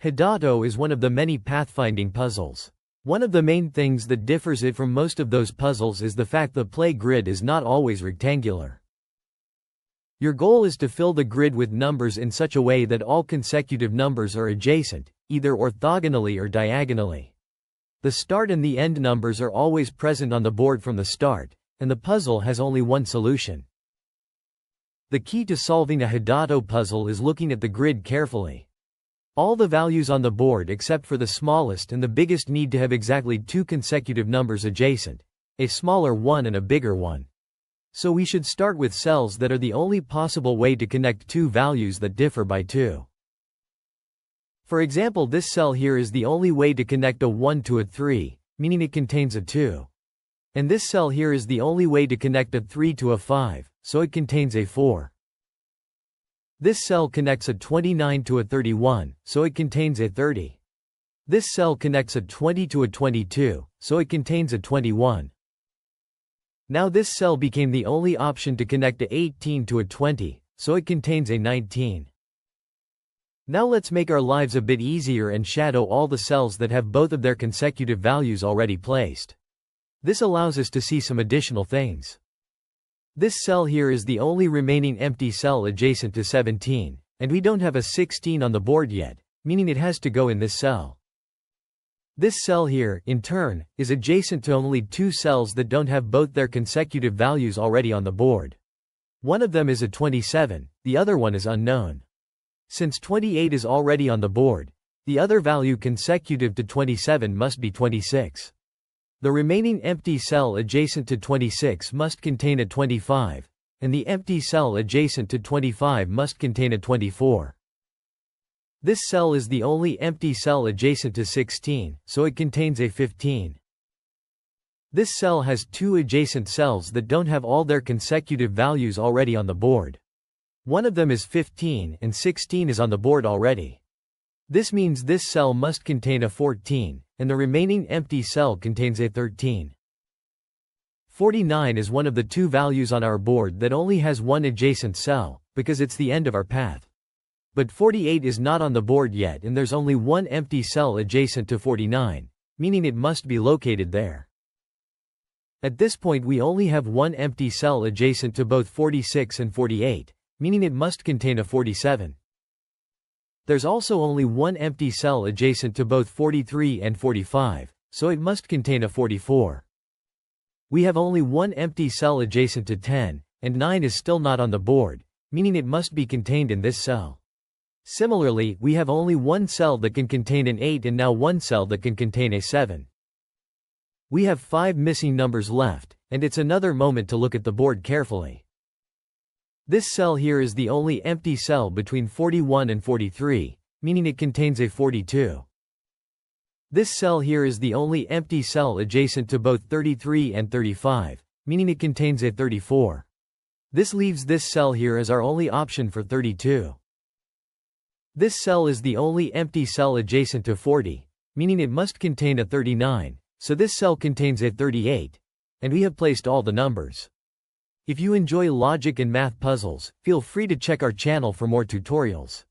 Hidato is one of the many pathfinding puzzles. One of the main things that differs it from most of those puzzles is the fact the play grid is not always rectangular. Your goal is to fill the grid with numbers in such a way that all consecutive numbers are adjacent, either orthogonally or diagonally. The start and the end numbers are always present on the board from the start, and the puzzle has only one solution. The key to solving a Hidato puzzle is looking at the grid carefully. All the values on the board except for the smallest and the biggest need to have exactly two consecutive numbers adjacent, a smaller one and a bigger one. So we should start with cells that are the only possible way to connect two values that differ by 2. For example, this cell here is the only way to connect a 1 to a 3, meaning it contains a 2. And this cell here is the only way to connect a 3 to a 5, so it contains a 4. This cell connects a 29 to a 31, so it contains a 30. This cell connects a 20 to a 22, so it contains a 21. Now this cell became the only option to connect a 18 to a 20, so it contains a 19. Now let's make our lives a bit easier and shadow all the cells that have both of their consecutive values already placed. This allows us to see some additional things. This cell here is the only remaining empty cell adjacent to 17, and we don't have a 16 on the board yet, meaning it has to go in this cell. This cell here, in turn, is adjacent to only two cells that don't have both their consecutive values already on the board. One of them is a 27, the other one is unknown. Since 28 is already on the board, the other value consecutive to 27 must be 26. The remaining empty cell adjacent to 26 must contain a 25, and the empty cell adjacent to 25 must contain a 24. This cell is the only empty cell adjacent to 16, so it contains a 15. This cell has two adjacent cells that don't have all their consecutive values already on the board. One of them is 15 and 16 is on the board already. This means this cell must contain a 14, and the remaining empty cell contains a 13. 49 is one of the two values on our board that only has one adjacent cell, because it's the end of our path. But 48 is not on the board yet and there's only one empty cell adjacent to 49, meaning it must be located there. At this point we only have one empty cell adjacent to both 46 and 48, meaning it must contain a 47. There's also only one empty cell adjacent to both 43 and 45, so it must contain a 44. We have only one empty cell adjacent to 10, and 9 is still not on the board, meaning it must be contained in this cell. Similarly, we have only one cell that can contain an 8 and now one cell that can contain a 7. We have 5 missing numbers left, and it's another moment to look at the board carefully. This cell here is the only empty cell between 41 and 43, meaning it contains a 42. This cell here is the only empty cell adjacent to both 33 and 35, meaning it contains a 34. This leaves this cell here as our only option for 32. This cell is the only empty cell adjacent to 40, meaning it must contain a 39, so this cell contains a 38, and we have placed all the numbers. If you enjoy logic and math puzzles, feel free to check our channel for more tutorials.